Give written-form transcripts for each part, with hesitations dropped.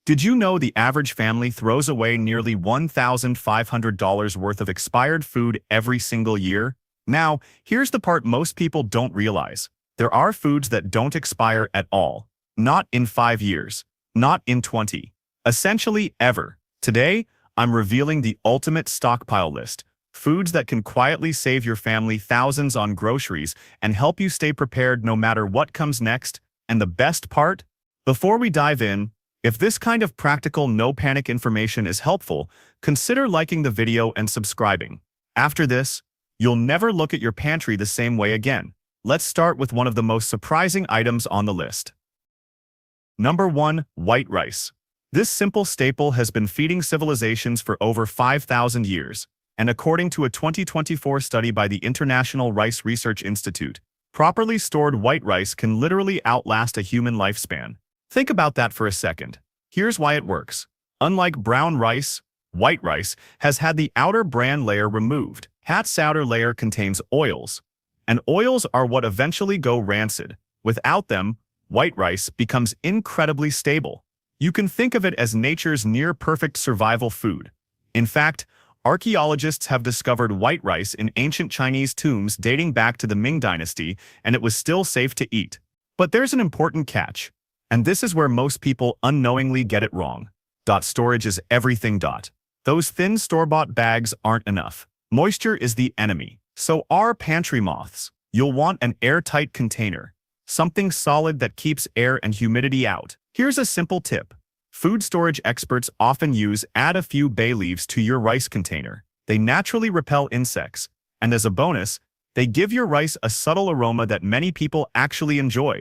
Did you know the average family throws away nearly $1,500 worth of expired food every single year? Now, here's the part most people don't realize. There are foods that don't expire at all. Not in 5 years. Not in 20. Essentially ever. Today, I'm revealing the ultimate stockpile list. Foods that can quietly save your family thousands on groceries and help you stay prepared no matter what comes next. And the best part? Before we dive in, if this kind of practical, no-panic information is helpful, consider liking the video and subscribing. After this, you'll never look at your pantry the same way again. Let's start with one of the most surprising items on the list. Number 1. White rice. This simple staple has been feeding civilizations for over 5,000 years, and according to a 2024 study by the International Rice Research Institute, properly stored white rice can literally outlast a human lifespan. Think about that for a second. Here's why it works. Unlike brown rice, white rice has had the outer bran layer removed. Its outer layer contains oils, and oils are what eventually go rancid. Without them, white rice becomes incredibly stable. You can think of it as nature's near-perfect survival food. In fact, archaeologists have discovered white rice in ancient Chinese tombs dating back to the Ming Dynasty, and it was still safe to eat. But there's an important catch. And this is where most people unknowingly get it wrong. Storage is everything. Those thin store-bought bags aren't enough. Moisture is the enemy. So are pantry moths. You'll want an airtight container. Something solid that keeps air and humidity out. Here's a simple tip. Food storage experts often add a few bay leaves to your rice container. They naturally repel insects. And as a bonus, they give your rice a subtle aroma that many people actually enjoy.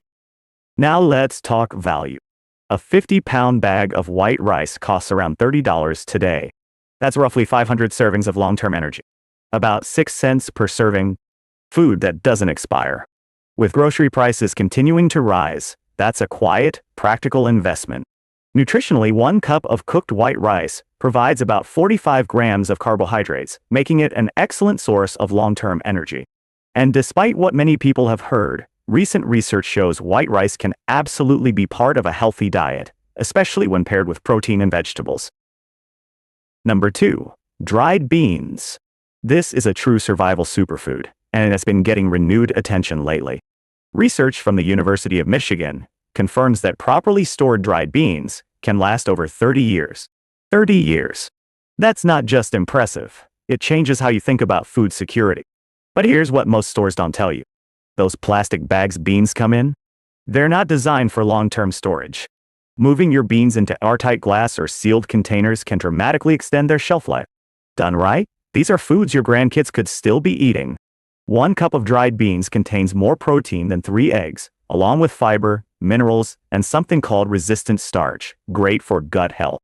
Now let's talk value. A 50-pound bag of white rice costs around $30 today. That's roughly 500 servings of long-term energy. About 6 cents per serving. Food that doesn't expire. With grocery prices continuing to rise, that's a quiet, practical investment. Nutritionally, 1 cup of cooked white rice provides about 45 grams of carbohydrates, making it an excellent source of long-term energy. And despite what many people have heard, recent research shows white rice can absolutely be part of a healthy diet, especially when paired with protein and vegetables. Number 2. Dried beans. This is a true survival superfood, and it has been getting renewed attention lately. Research from the University of Michigan confirms that properly stored dried beans can last over 30 years. 30 years. That's not just impressive, it changes how you think about food security. But here's what most stores don't tell you. Those plastic bags beans come in? They're not designed for long-term storage. Moving your beans into airtight glass or sealed containers can dramatically extend their shelf life. Done right, these are foods your grandkids could still be eating. 1 cup of dried beans contains more protein than 3 eggs, along with fiber, minerals, and something called resistant starch, great for gut health.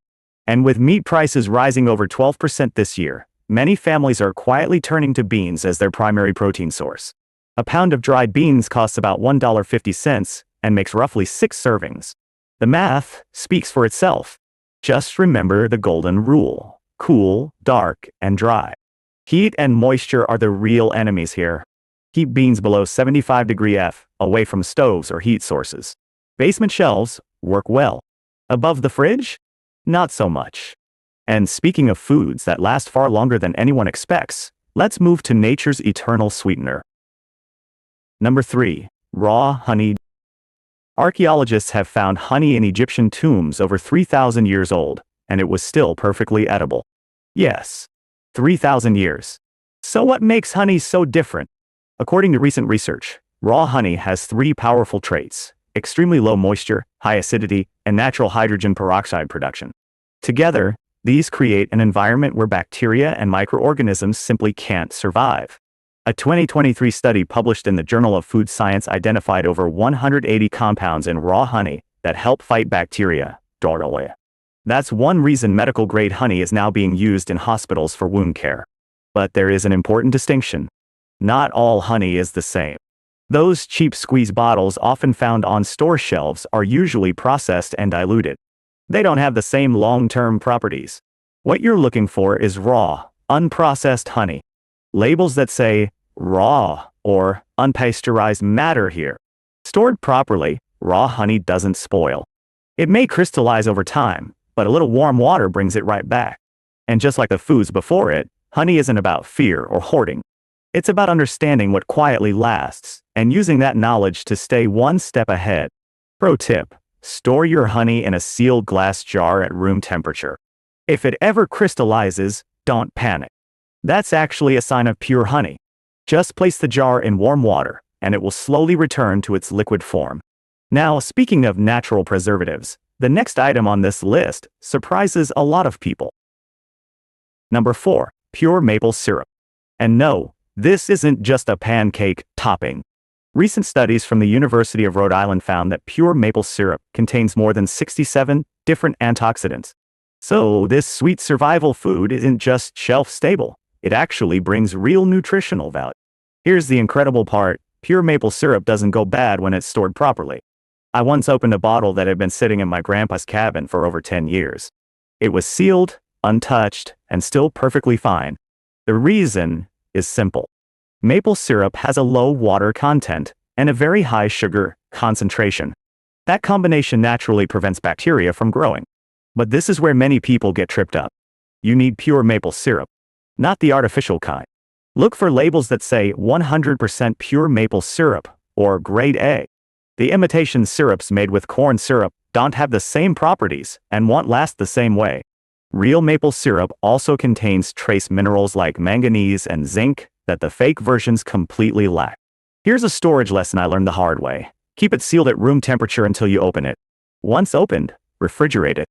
And with meat prices rising over 12% this year, many families are quietly turning to beans as their primary protein source. A pound of dried beans costs about $1.50 and makes roughly 6 servings. The math speaks for itself. Just remember the golden rule. Cool, dark, and dry. Heat and moisture are the real enemies here. Keep beans below 75 F, away from stoves or heat sources. Basement shelves work well. Above the fridge? Not so much. And speaking of foods that last far longer than anyone expects, let's move to nature's eternal sweetener. Number 3. Raw honey. Archaeologists have found honey in Egyptian tombs over 3,000 years old, and it was still perfectly edible. Yes, 3,000 years. So what makes honey so different? According to recent research, raw honey has 3 powerful traits: extremely low moisture, high acidity, and natural hydrogen peroxide production. Together, these create an environment where bacteria and microorganisms simply can't survive. A 2023 study published in the Journal of Food Science identified over 180 compounds in raw honey that help fight bacteria. That's one reason medical-grade honey is now being used in hospitals for wound care. But there is an important distinction. Not all honey is the same. Those cheap squeeze bottles often found on store shelves are usually processed and diluted. They don't have the same long-term properties. What you're looking for is raw, unprocessed honey. Labels that say raw or unpasteurized matter here. Stored properly, raw honey doesn't spoil. It may crystallize over time, but a little warm water brings it right back. And just like the foods before it, honey isn't about fear or hoarding. It's about understanding what quietly lasts and using that knowledge to stay one step ahead. Pro tip: store your honey in a sealed glass jar at room temperature. If it ever crystallizes, don't panic. That's actually a sign of pure honey. Just place the jar in warm water, and it will slowly return to its liquid form. Now, speaking of natural preservatives, the next item on this list surprises a lot of people. Number 4. Pure maple syrup. And no, this isn't just a pancake topping. Recent studies from the University of Rhode Island found that pure maple syrup contains more than 67 different antioxidants. So this sweet survival food isn't just shelf-stable. It actually brings real nutritional value. Here's the incredible part: pure maple syrup doesn't go bad when it's stored properly. I once opened a bottle that had been sitting in my grandpa's cabin for over 10 years. It was sealed, untouched, and still perfectly fine. The reason is simple. Maple syrup has a low water content and a very high sugar concentration. That combination naturally prevents bacteria from growing. But this is where many people get tripped up. You need pure maple syrup, not the artificial kind. Look for labels that say 100% pure maple syrup or grade A. The imitation syrups made with corn syrup don't have the same properties and won't last the same way. Real maple syrup also contains trace minerals like manganese and zinc that the fake versions completely lack. Here's a storage lesson I learned the hard way. Keep it sealed at room temperature until you open it. Once opened, refrigerate it.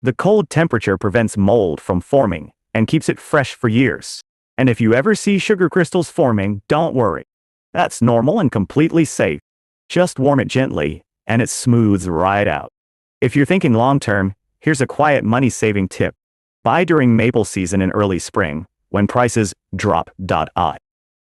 The cold temperature prevents mold from forming and keeps it fresh for years. And if you ever see sugar crystals forming, don't worry. That's normal and completely safe. Just warm it gently, and it smooths right out. If you're thinking long-term, here's a quiet money-saving tip. Buy during maple season in early spring, when prices drop.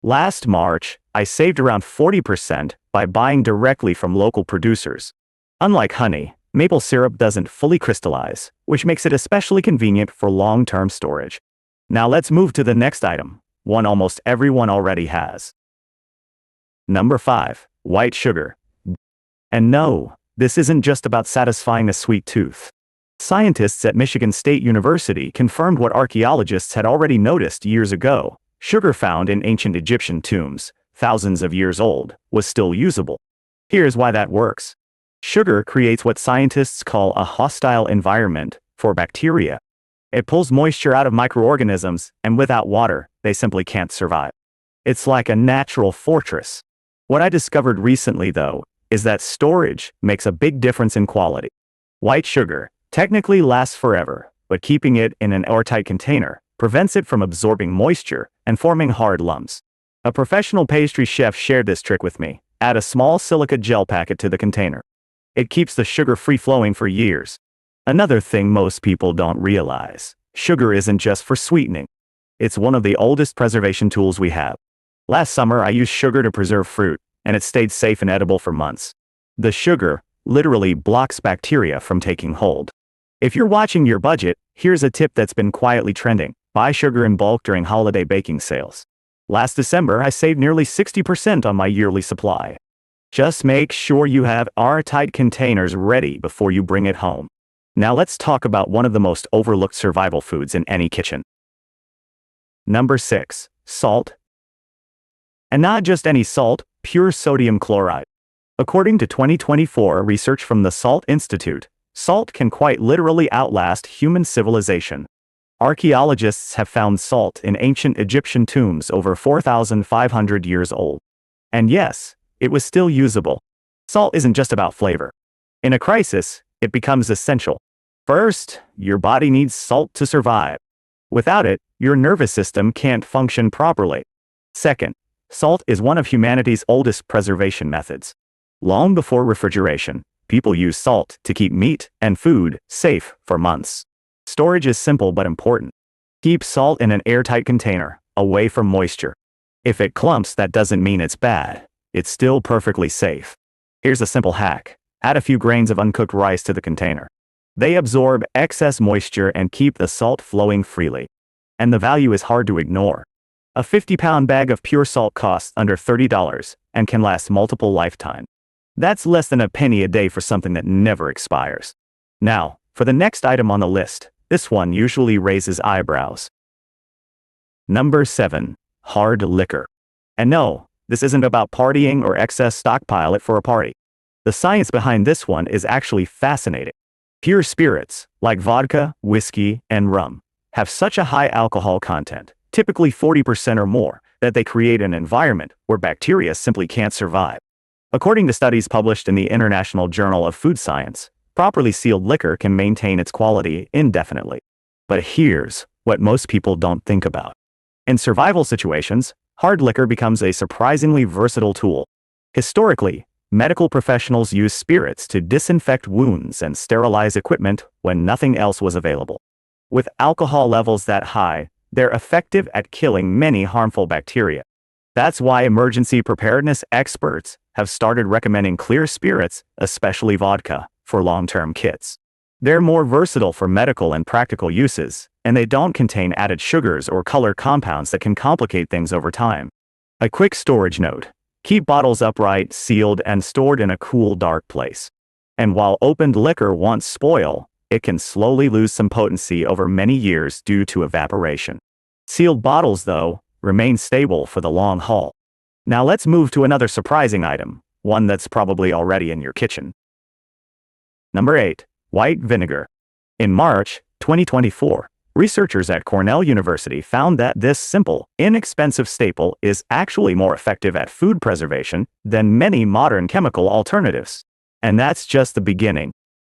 Last March, I saved around 40% by buying directly from local producers. Unlike honey, maple syrup doesn't fully crystallize, which makes it especially convenient for long-term storage. Now let's move to the next item, one almost everyone already has. Number 5. White sugar. And no, this isn't just about satisfying a sweet tooth. Scientists at Michigan State University confirmed what archaeologists had already noticed years ago. Sugar found in ancient Egyptian tombs, thousands of years old, was still usable. Here's why that works. Sugar creates what scientists call a hostile environment for bacteria. It pulls moisture out of microorganisms, and without water, they simply can't survive. It's like a natural fortress. What I discovered recently, though, is that storage makes a big difference in quality. White sugar technically lasts forever, but keeping it in an airtight container prevents it from absorbing moisture and forming hard lumps. A professional pastry chef shared this trick with me. Add a small silica gel packet to the container. It keeps the sugar free-flowing for years. Another thing most people don't realize: sugar isn't just for sweetening. It's one of the oldest preservation tools we have. Last summer, I used sugar to preserve fruit, and it stayed safe and edible for months. The sugar literally blocks bacteria from taking hold. If you're watching your budget, here's a tip that's been quietly trending. Buy sugar in bulk during holiday baking sales. Last December, I saved nearly 60% on my yearly supply. Just make sure you have airtight containers ready before you bring it home. Now let's talk about one of the most overlooked survival foods in any kitchen. Number 6. Salt. And not just any salt, pure sodium chloride. According to 2024 research from the Salt Institute, salt can quite literally outlast human civilization. Archaeologists have found salt in ancient Egyptian tombs over 4,500 years old. And yes, it was still usable. Salt isn't just about flavor. In a crisis, it becomes essential. First, your body needs salt to survive. Without it, your nervous system can't function properly. Second, salt is one of humanity's oldest preservation methods. Long before refrigeration, people used salt to keep meat and food safe for months. Storage is simple but important. Keep salt in an airtight container, away from moisture. If it clumps, that doesn't mean it's bad. It's still perfectly safe. Here's a simple hack. Add a few grains of uncooked rice to the container. They absorb excess moisture and keep the salt flowing freely. And the value is hard to ignore. A 50-pound bag of pure salt costs under $30 and can last multiple lifetimes. That's less than a penny a day for something that never expires. Now, For the next item on the list, this one usually raises eyebrows. Number 7. Hard liquor. And no, this isn't about partying or excess stockpile it for a party. The science behind this one is actually fascinating. Pure spirits, like vodka, whiskey, and rum, have such a high alcohol content, typically 40% or more, that they create an environment where bacteria simply can't survive. According to studies published in the International Journal of Food Science, properly sealed liquor can maintain its quality indefinitely. But here's what most people don't think about. In survival situations, hard liquor becomes a surprisingly versatile tool. Historically, medical professionals used spirits to disinfect wounds and sterilize equipment when nothing else was available. With alcohol levels that high, they're effective at killing many harmful bacteria. That's why emergency preparedness experts have started recommending clear spirits, especially vodka, for long-term kits. They're more versatile for medical and practical uses, and they don't contain added sugars or color compounds that can complicate things over time. A quick storage note: keep bottles upright, sealed, and stored in a cool, dark place. And while opened liquor won't spoil, it can slowly lose some potency over many years due to evaporation. Sealed bottles, though, remain stable for the long haul. Now let's move to another surprising item, one that's probably already in your kitchen. Number 8. White vinegar. In March 2024, researchers at Cornell University found that this simple, inexpensive staple is actually more effective at food preservation than many modern chemical alternatives. And that's just the beginning.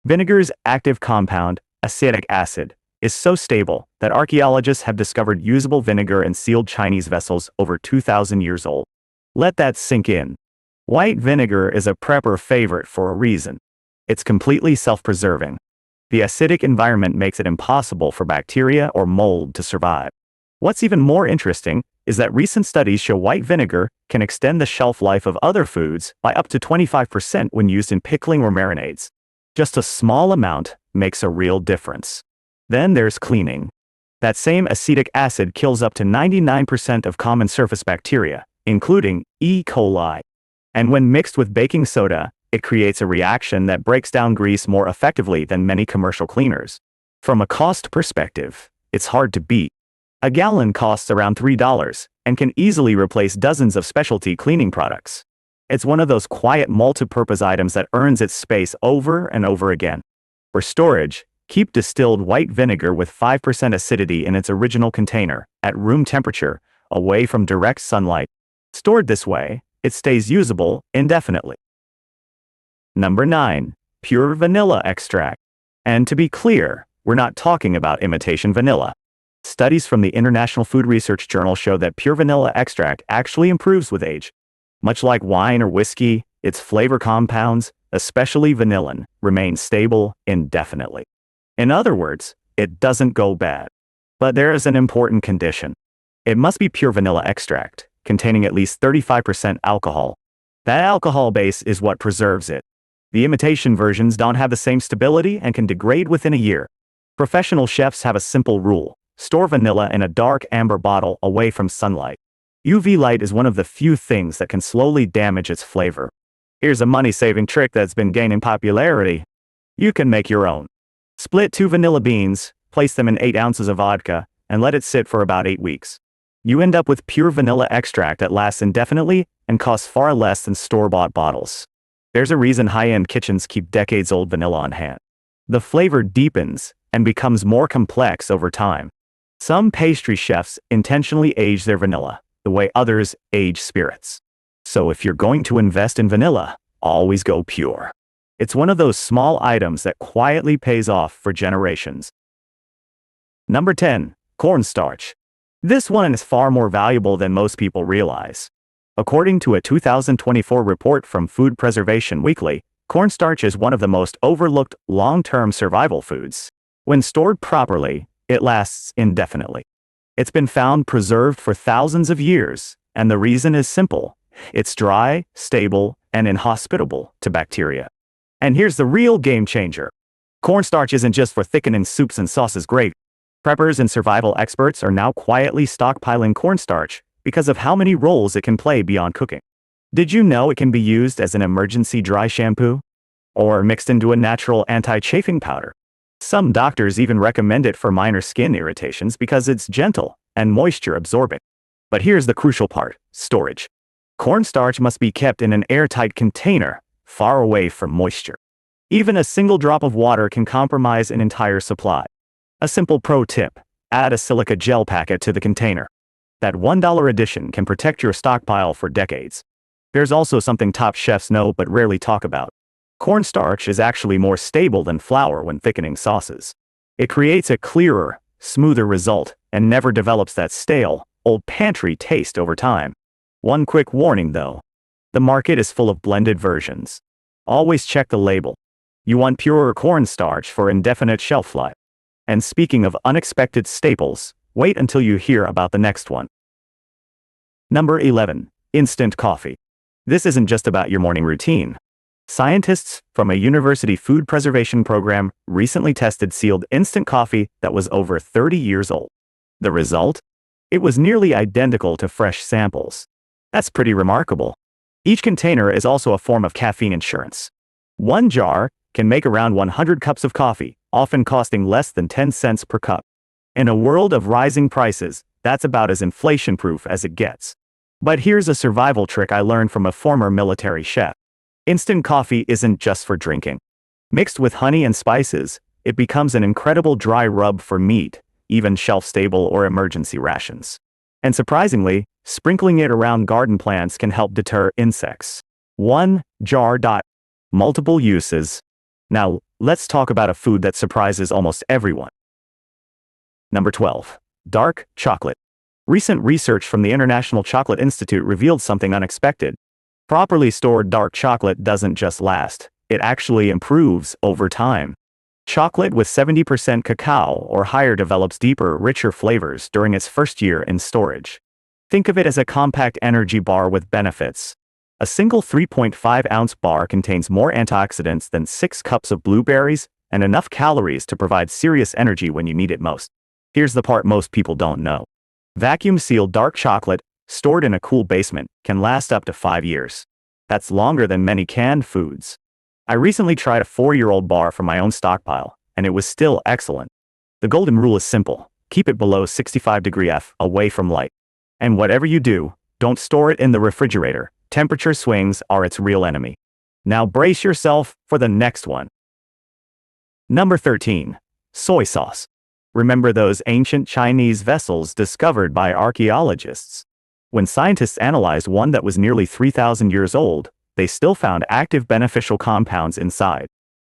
Vinegar's active compound, acetic acid, is so stable that archaeologists have discovered usable vinegar in sealed Chinese vessels over 2,000 years old. Let that sink in. White vinegar is a prepper favorite for a reason. It's completely self-preserving. The acidic environment makes it impossible for bacteria or mold to survive. What's even more interesting is that recent studies show white vinegar can extend the shelf life of other foods by up to 25% when used in pickling or marinades. Just a small amount makes a real difference. Then there's cleaning. That same acetic acid kills up to 99% of common surface bacteria, including E. coli. And when mixed with baking soda, it creates a reaction that breaks down grease more effectively than many commercial cleaners. From a cost perspective, it's hard to beat. A gallon costs around $3 and can easily replace dozens of specialty cleaning products. It's one of those quiet multi-purpose items that earns its space over and over again. For storage, keep distilled white vinegar with 5% acidity in its original container, at room temperature, away from direct sunlight. Stored this way, it stays usable indefinitely. Number 9. Pure vanilla extract. And to be clear, we're not talking about imitation vanilla. Studies from the International Food Research Journal show that pure vanilla extract actually improves with age. Much like wine or whiskey, its flavor compounds, especially vanillin, remain stable indefinitely. In other words, it doesn't go bad. But there is an important condition. It must be pure vanilla extract, containing at least 35% alcohol. That alcohol base is what preserves it. The imitation versions don't have the same stability and can degrade within a year. Professional chefs have a simple rule: store vanilla in a dark amber bottle away from sunlight. UV light is one of the few things that can slowly damage its flavor. Here's a money-saving trick that's been gaining popularity. You can make your own. Split 2 vanilla beans, place them in 8 ounces of vodka, and let it sit for about 8 weeks. You end up with pure vanilla extract that lasts indefinitely and costs far less than store-bought bottles. There's a reason high-end kitchens keep decades-old vanilla on hand. The flavor deepens and becomes more complex over time. Some pastry chefs intentionally age their vanilla, the way others age spirits. So if you're going to invest in vanilla, always go pure. It's one of those small items that quietly pays off for generations. Number 10. Cornstarch. This one is far more valuable than most people realize. According to a 2024 report from Food Preservation Weekly, cornstarch is one of the most overlooked long-term survival foods. When stored properly, it lasts indefinitely. It's been found preserved for thousands of years, and the reason is simple. It's dry, stable, and inhospitable to bacteria. And here's the real game changer. Cornstarch isn't just for thickening soups and sauces gravy. Preppers and survival experts are now quietly stockpiling cornstarch because of how many roles it can play beyond cooking. Did you know it can be used as an emergency dry shampoo? Or mixed into a natural anti-chafing powder? Some doctors even recommend it for minor skin irritations because it's gentle and moisture absorbing. But here's the crucial part: storage. Cornstarch must be kept in an airtight container, far away from moisture. Even a single drop of water can compromise an entire supply. A simple pro tip: add a silica gel packet to the container. That $1 addition can protect your stockpile for decades. There's also something top chefs know but rarely talk about. Cornstarch is actually more stable than flour when thickening sauces. It creates a clearer, smoother result and never develops that stale, old pantry taste over time. One quick warning though: the market is full of blended versions. Always check the label. You want purer cornstarch for indefinite shelf life. And speaking of unexpected staples, wait until you hear about the next one. Number 11. Instant coffee. This isn't just about your morning routine. Scientists from a university food preservation program recently tested sealed instant coffee that was over 30 years old. The result? It was nearly identical to fresh samples. That's pretty remarkable. Each container is also a form of caffeine insurance. One jar can make around 100 cups of coffee, often costing less than 10 cents per cup. In a world of rising prices, that's about as inflation-proof as it gets. But here's a survival trick I learned from a former military chef. Instant coffee isn't just for drinking. Mixed with honey and spices, it becomes an incredible dry rub for meat, even shelf-stable or emergency rations. And surprisingly, sprinkling it around garden plants can help deter insects. One jar. Multiple uses. Now, let's talk about a food that surprises almost everyone. Number 12. Dark chocolate. Recent research from the International Chocolate Institute revealed something unexpected. Properly stored dark chocolate doesn't just last, it actually improves over time. Chocolate with 70% cacao or higher develops deeper, richer flavors during its first year in storage. Think of it as a compact energy bar with benefits. A single 3.5-ounce bar contains more antioxidants than 6 cups of blueberries and enough calories to provide serious energy when you need it most. Here's the part most people don't know. Vacuum-sealed dark chocolate, stored in a cool basement, can last up to 5 years. That's longer than many canned foods. I recently tried a 4-year-old bar from my own stockpile, and it was still excellent. The golden rule is simple: keep it below 65 F, away from light. And whatever you do, don't store it in the refrigerator. Temperature swings are its real enemy. Now brace yourself for the next one. Number 13. Soy sauce. Remember those ancient Chinese vessels discovered by archaeologists? When scientists analyzed one that was nearly 3,000 years old, they still found active beneficial compounds inside.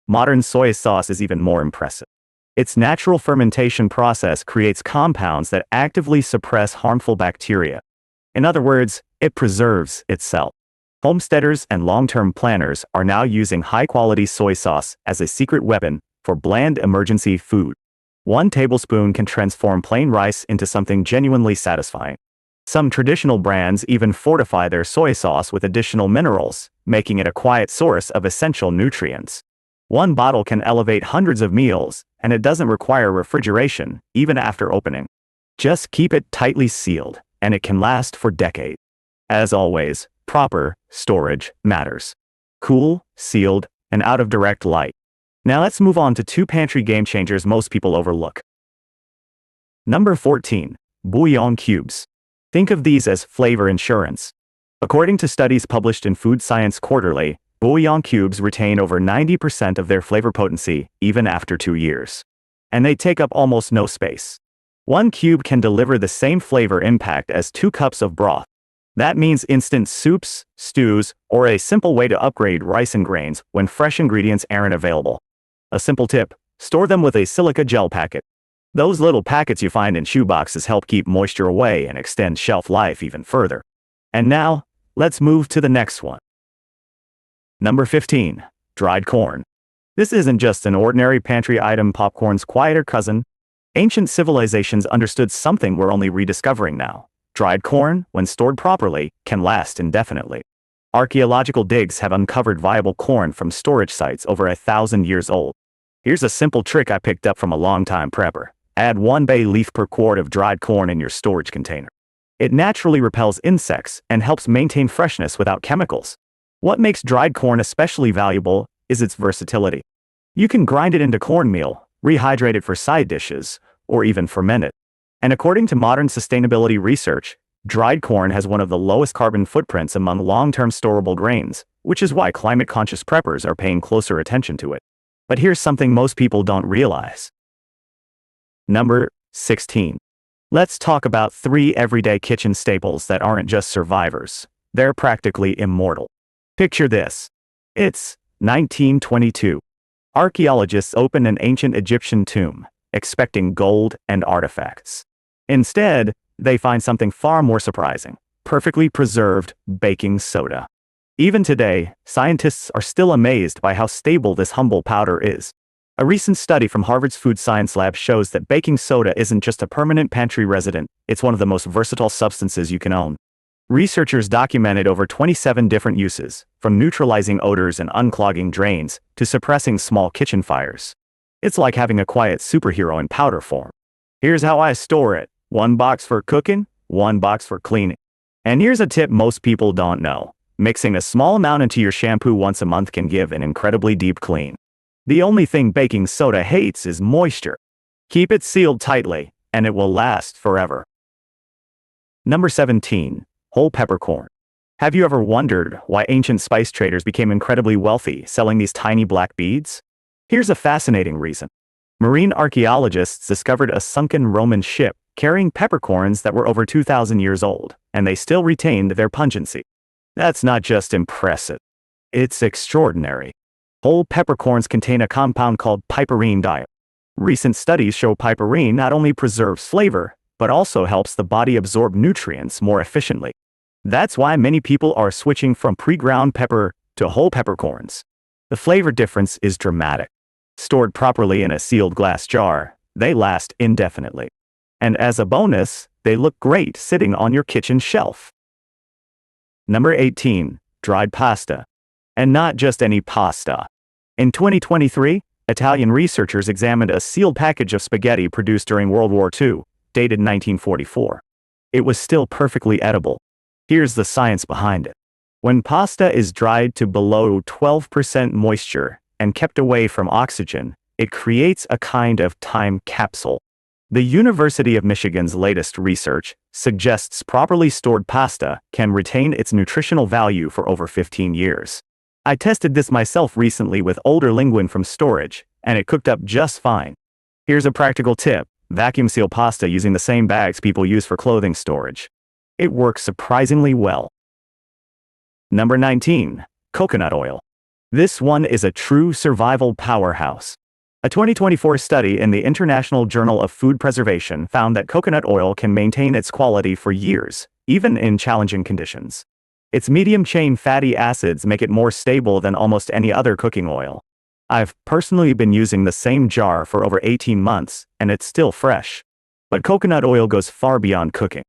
Modern soy sauce is even more impressive. Its natural fermentation process creates compounds that actively suppress harmful bacteria. In other words, it preserves itself. Homesteaders and long-term planners are now using high-quality soy sauce as a secret weapon for bland emergency food. 1 tablespoon can transform plain rice into something genuinely satisfying. Some traditional brands even fortify their soy sauce with additional minerals, making it a quiet source of essential nutrients. 1 bottle can elevate hundreds of meals, and it doesn't require refrigeration, even after opening. Just keep it tightly sealed, and it can last for decades. As always, proper storage matters. Cool, sealed, and out of direct light. Now let's move on to 2 pantry game changers most people overlook. Number 14. Bouillon cubes. Think of these as flavor insurance. According to studies published in Food Science Quarterly, bouillon cubes retain over 90% of their flavor potency even after 2 years. And they take up almost no space. 1 cube can deliver the same flavor impact as 2 cups of broth. That means instant soups, stews, or a simple way to upgrade rice and grains when fresh ingredients aren't available. A simple tip: store them with a silica gel packet. Those little packets you find in shoeboxes help keep moisture away and extend shelf life even further. And now, let's move to the next one. Number 15. Dried corn. This isn't just an ordinary pantry item, popcorn's quieter cousin. Ancient civilizations understood something we're only rediscovering now. Dried corn, when stored properly, can last indefinitely. Archaeological digs have uncovered viable corn from storage sites over 1,000 years old. Here's a simple trick I picked up from a longtime prepper. Add 1 bay leaf per quart of dried corn in your storage container. It naturally repels insects and helps maintain freshness without chemicals. What makes dried corn especially valuable is its versatility. You can grind it into cornmeal, rehydrate it for side dishes, or even ferment it. And according to modern sustainability research, dried corn has one of the lowest carbon footprints among long-term storable grains, which is why climate-conscious preppers are paying closer attention to it. But here's something most people don't realize. Number 16. Let's talk about 3 everyday kitchen staples that aren't just survivors. They're practically immortal. Picture this. It's 1922. Archaeologists open an ancient Egyptian tomb, expecting gold and artifacts. Instead, they find something far more surprising: perfectly preserved baking soda. Even today, scientists are still amazed by how stable this humble powder is. A recent study from Harvard's Food Science Lab shows that baking soda isn't just a permanent pantry resident, it's one of the most versatile substances you can own. Researchers documented over 27 different uses, from neutralizing odors and unclogging drains to suppressing small kitchen fires. It's like having a quiet superhero in powder form. Here's how I store it: 1 box for cooking, 1 box for cleaning. And here's a tip most people don't know. Mixing a small amount into your shampoo once a month can give an incredibly deep clean. The only thing baking soda hates is moisture. Keep it sealed tightly, and it will last forever. Number 17. Whole peppercorn. Have you ever wondered why ancient spice traders became incredibly wealthy selling these tiny black beads? Here's a fascinating reason. Marine archaeologists discovered a sunken Roman ship carrying peppercorns that were over 2,000 years old, and they still retained their pungency. That's not just impressive. It's extraordinary. Whole peppercorns contain a compound called piperine dye. Recent studies show piperine not only preserves flavor, but also helps the body absorb nutrients more efficiently. That's why many people are switching from pre-ground pepper to whole peppercorns. The flavor difference is dramatic. Stored properly in a sealed glass jar, they last indefinitely. And as a bonus, they look great sitting on your kitchen shelf. Number 18. Dried pasta. And not just any pasta. In 2023, Italian researchers examined a sealed package of spaghetti produced during World War II, dated 1944. It was still perfectly edible. Here's the science behind it. When pasta is dried to below 12% moisture and kept away from oxygen, it creates a kind of time capsule. The University of Michigan's latest research suggests properly stored pasta can retain its nutritional value for over 15 years. I tested this myself recently with older linguine from storage, and it cooked up just fine. Here's a practical tip: vacuum seal pasta using the same bags people use for clothing storage. It works surprisingly well. Number 19. Coconut oil. This one is a true survival powerhouse. A 2024 study in the International Journal of Food Preservation found that coconut oil can maintain its quality for years, even in challenging conditions. Its medium-chain fatty acids make it more stable than almost any other cooking oil. I've personally been using the same jar for over 18 months, and it's still fresh. But coconut oil goes far beyond cooking.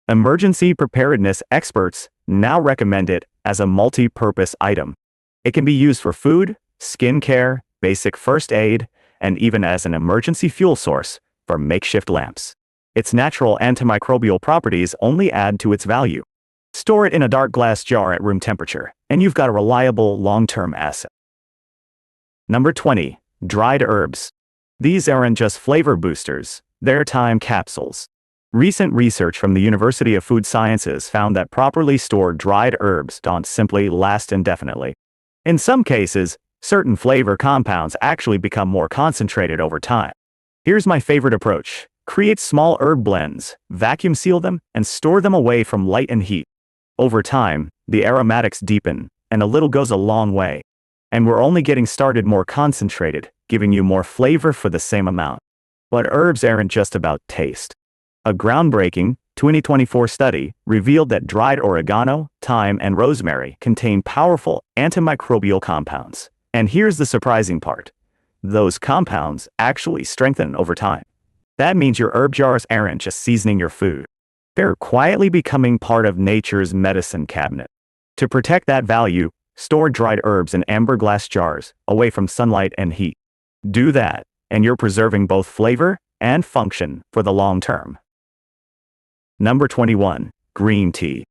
Emergency preparedness experts now recommend it as a multi-purpose item. It can be used for food, skincare, basic first aid, and even as an emergency fuel source for makeshift lamps. Its natural antimicrobial properties only add to its value. Store it in a dark glass jar at room temperature, and you've got a reliable long-term asset. Number 20. Dried herbs. These aren't just flavor boosters, they're time capsules. Recent research from the University of Food Sciences found that properly stored dried herbs don't simply last indefinitely. In some cases, certain flavor compounds actually become more concentrated over time. Here's my favorite approach. Create small herb blends, vacuum seal them, and store them away from light and heat. Over time, the aromatics deepen, and a little goes a long way. And we're only getting started more concentrated, giving you more flavor for the same amount. But herbs aren't just about taste. A groundbreaking 2024 study revealed that dried oregano, thyme, and rosemary contain powerful antimicrobial compounds. And here's the surprising part. Those compounds actually strengthen over time. That means your herb jars aren't just seasoning your food. They're quietly becoming part of nature's medicine cabinet. To protect that value, store dried herbs in amber glass jars, away from sunlight and heat. Do that, and you're preserving both flavor and function for the long term. Number 21. Green tea.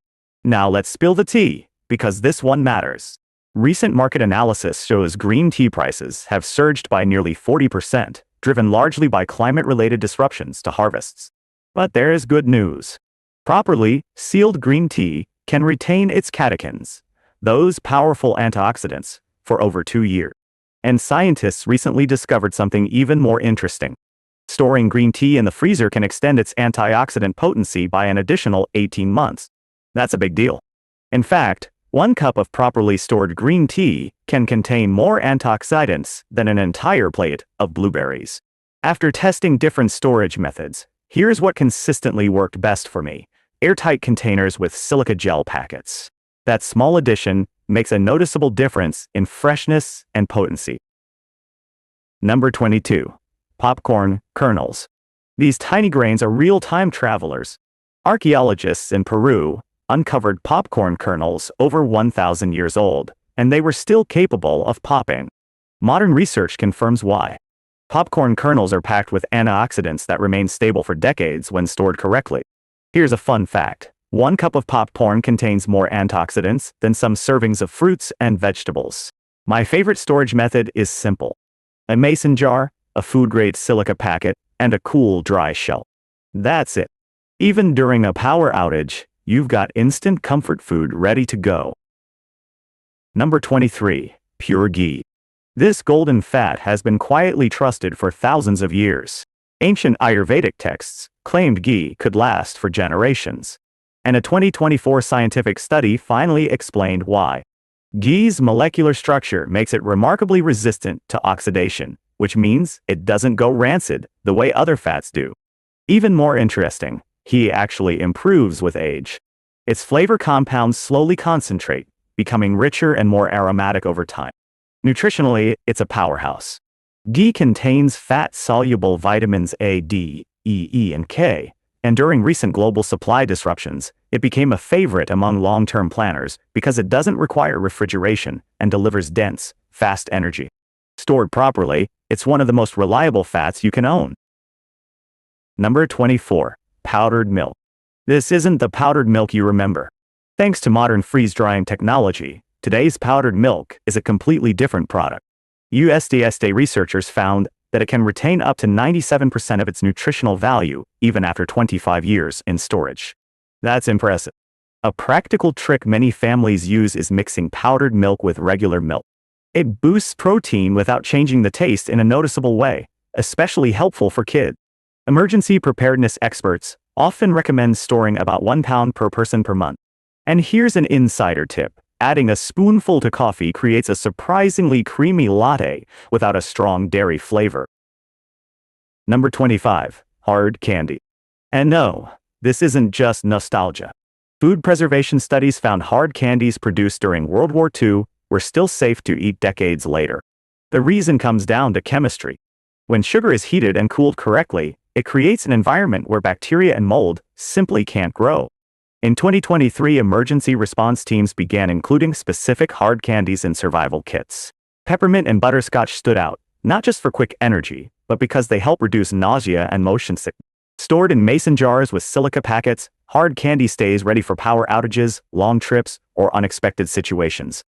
Now let's spill the tea, because this one matters. Recent market analysis shows green tea prices have surged by nearly 40%, driven largely by climate-related disruptions to harvests. But there is good news. Properly sealed green tea can retain its catechins, those powerful antioxidants, for over 2 years. And scientists recently discovered something even more interesting. Storing green tea in the freezer can extend its antioxidant potency by an additional 18 months. That's a big deal. In fact, 1 cup of properly stored green tea can contain more antioxidants than an entire plate of blueberries. After testing different storage methods, here's what consistently worked best for me: airtight containers with silica gel packets. That small addition makes a noticeable difference in freshness and potency. Number 22. Popcorn kernels. These tiny grains are real time travelers. Archaeologists in Peru uncovered popcorn kernels over 1,000 years old, and they were still capable of popping. Modern research confirms why. Popcorn kernels are packed with antioxidants that remain stable for decades when stored correctly. Here's a fun fact: 1 cup of popcorn contains more antioxidants than some servings of fruits and vegetables. My favorite storage method is simple: a mason jar, a food-grade silica packet, and a cool, dry shell. That's it. Even during a power outage, you've got instant comfort food ready to go. Number 23. Pure ghee. This golden fat has been quietly trusted for thousands of years. Ancient Ayurvedic texts claimed ghee could last for generations. And a 2024 scientific study finally explained why. Ghee's molecular structure makes it remarkably resistant to oxidation, which means it doesn't go rancid the way other fats do. Even more interesting, ghee actually improves with age. Its flavor compounds slowly concentrate, becoming richer and more aromatic over time. Nutritionally, it's a powerhouse. Ghee contains fat-soluble vitamins A, D, E, and K, and during recent global supply disruptions, it became a favorite among long-term planners because it doesn't require refrigeration and delivers dense, fast energy. Stored properly, it's one of the most reliable fats you can own. Number 24. Powdered milk. This isn't the powdered milk you remember. Thanks to modern freeze-drying technology, today's powdered milk is a completely different product. USDA researchers found that it can retain up to 97% of its nutritional value even after 25 years in storage. That's impressive. A practical trick many families use is mixing powdered milk with regular milk. It boosts protein without changing the taste in a noticeable way, especially helpful for kids. Emergency preparedness experts often recommend storing about 1 pound per person per month. And here's an insider tip: adding a spoonful to coffee creates a surprisingly creamy latte without a strong dairy flavor. Number 25. Hard candy. And no, this isn't just nostalgia. Food preservation studies found hard candies produced during World War II were still safe to eat decades later. The reason comes down to chemistry. When sugar is heated and cooled correctly, it creates an environment where bacteria and mold simply can't grow. In 2023, emergency response teams began including specific hard candies in survival kits. Peppermint and butterscotch stood out, not just for quick energy, but because they help reduce nausea and motion sickness. Stored in mason jars with silica packets, hard candy stays ready for power outages, long trips, or unexpected situations.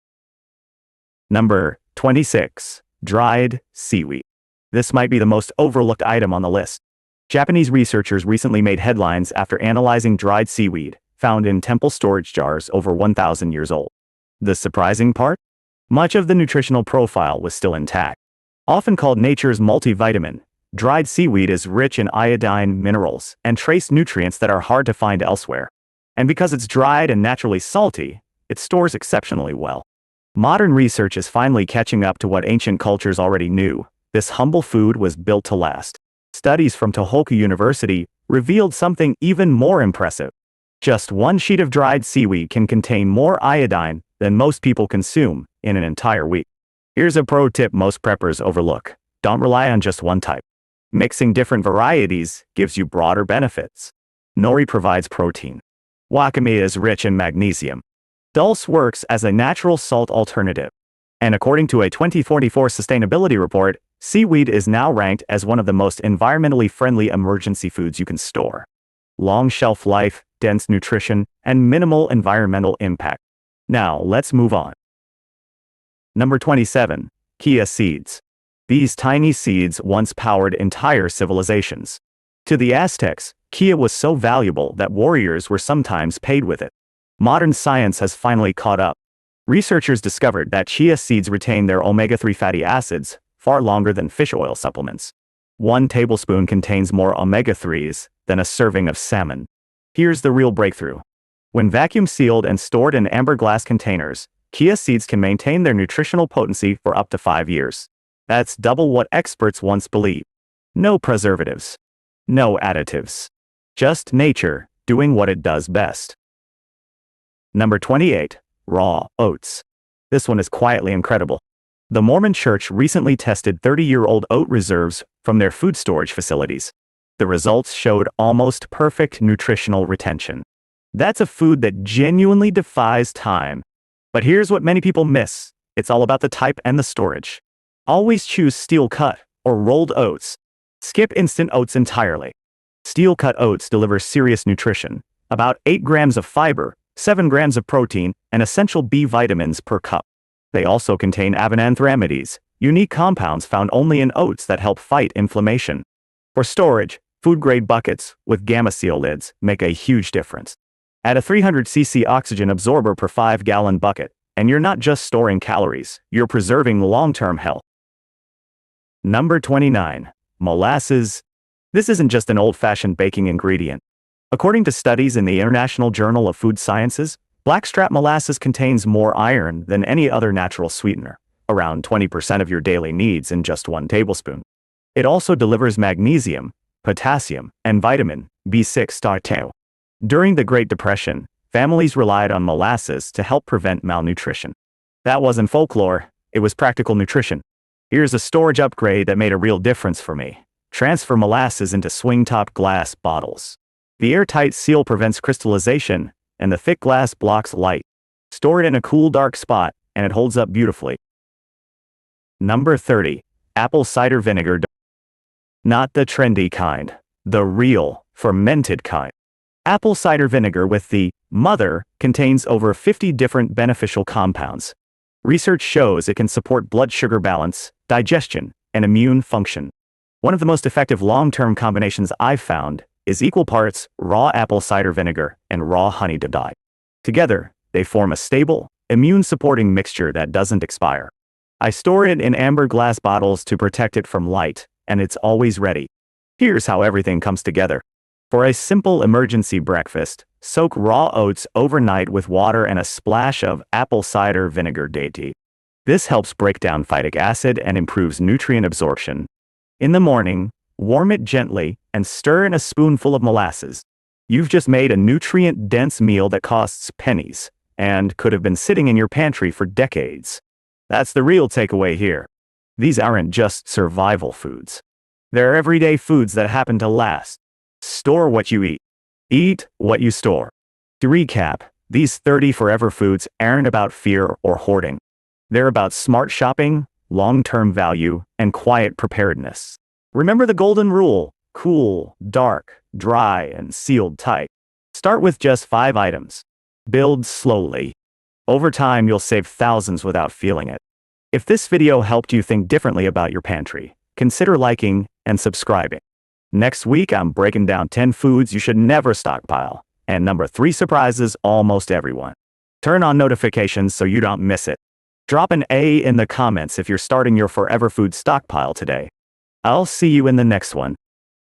Number 26. Dried seaweed. This might be the most overlooked item on the list. Japanese researchers recently made headlines after analyzing dried seaweed found in temple storage jars over 1,000 years old. The surprising part? Much of the nutritional profile was still intact. Often called nature's multivitamin, dried seaweed is rich in iodine, minerals, and trace nutrients that are hard to find elsewhere. And because it's dried and naturally salty, it stores exceptionally well. Modern research is finally catching up to what ancient cultures already knew. This humble food was built to last. Studies from Tohoku University revealed something even more impressive. Just 1 sheet of dried seaweed can contain more iodine than most people consume in an entire week. Here's a pro tip most preppers overlook: don't rely on just one type. Mixing different varieties gives you broader benefits. Nori provides protein. Wakame is rich in magnesium. Dulse works as a natural salt alternative. And according to a 2044 sustainability report, seaweed is now ranked as one of the most environmentally friendly emergency foods you can store. Long shelf life, dense nutrition, and minimal environmental impact. Now, let's move on. Number 27. Chia seeds. These tiny seeds once powered entire civilizations. To the Aztecs, chia was so valuable that warriors were sometimes paid with it. Modern science has finally caught up. Researchers discovered that chia seeds retain their omega-3 fatty acids far longer than fish oil supplements. 1 tablespoon contains more omega-3s than a serving of salmon. Here's the real breakthrough. When vacuum sealed and stored in amber glass containers, chia seeds can maintain their nutritional potency for up to 5 years. That's double what experts once believed. No preservatives. No additives. Just nature doing what it does best. Number 28. Raw oats. This one is quietly incredible. The Mormon Church recently tested 30-year-old oat reserves from their food storage facilities. The results showed almost perfect nutritional retention. That's a food that genuinely defies time. But here's what many people miss. It's all about the type and the storage. Always choose steel-cut or rolled oats. Skip instant oats entirely. Steel-cut oats deliver serious nutrition, about 8 grams of fiber, 7 grams of protein, and essential B vitamins per cup. They also contain avenanthramides, unique compounds found only in oats that help fight inflammation. For storage, food-grade buckets with gamma seal lids make a huge difference. Add a 300 cc oxygen absorber per 5-gallon bucket, and you're not just storing calories, you're preserving long-term health. Number 29. Molasses. This isn't just an old-fashioned baking ingredient. According to studies in the International Journal of Food Sciences, blackstrap molasses contains more iron than any other natural sweetener, around 20% of your daily needs in just 1 tablespoon. It also delivers magnesium, potassium, and vitamin B6. During the Great Depression, families relied on molasses to help prevent malnutrition. That wasn't folklore, it was practical nutrition. Here's a storage upgrade that made a real difference for me. Transfer molasses into swing-top glass bottles. The airtight seal prevents crystallization, and the thick glass blocks light. Store it in a cool, dark spot, and it holds up beautifully. Number 30. Apple cider vinegar. Not the trendy kind. The real, fermented kind. Apple cider vinegar with the mother contains over 50 different beneficial compounds. Research shows it can support blood sugar balance, digestion, and immune function. One of the most effective long-term combinations I've found is equal parts raw apple cider vinegar and raw honey to dye. Together, they form a stable, immune-supporting mixture that doesn't expire. I store it in amber glass bottles to protect it from light, and it's always ready. Here's how everything comes together. For a simple emergency breakfast, soak raw oats overnight with water and a splash of apple cider vinegar daily. This helps break down phytic acid and improves nutrient absorption. In the morning, warm it gently and stir in a spoonful of molasses. You've just made a nutrient-dense meal that costs pennies and could have been sitting in your pantry for decades. That's the real takeaway here. These aren't just survival foods. They're everyday foods that happen to last. Store what you eat. Eat what you store. To recap, these 30 forever foods aren't about fear or hoarding. They're about smart shopping, long-term value, and quiet preparedness. Remember the golden rule: cool, dark, dry, and sealed tight. Start with just 5 items. Build slowly. Over time, you'll save thousands without feeling it. If this video helped you think differently about your pantry, consider liking and subscribing. Next week, I'm breaking down 10 foods you should never stockpile, and number 3 surprises almost everyone. Turn on notifications so you don't miss it. Drop an A in the comments if you're starting your forever food stockpile today. I'll see you in the next one.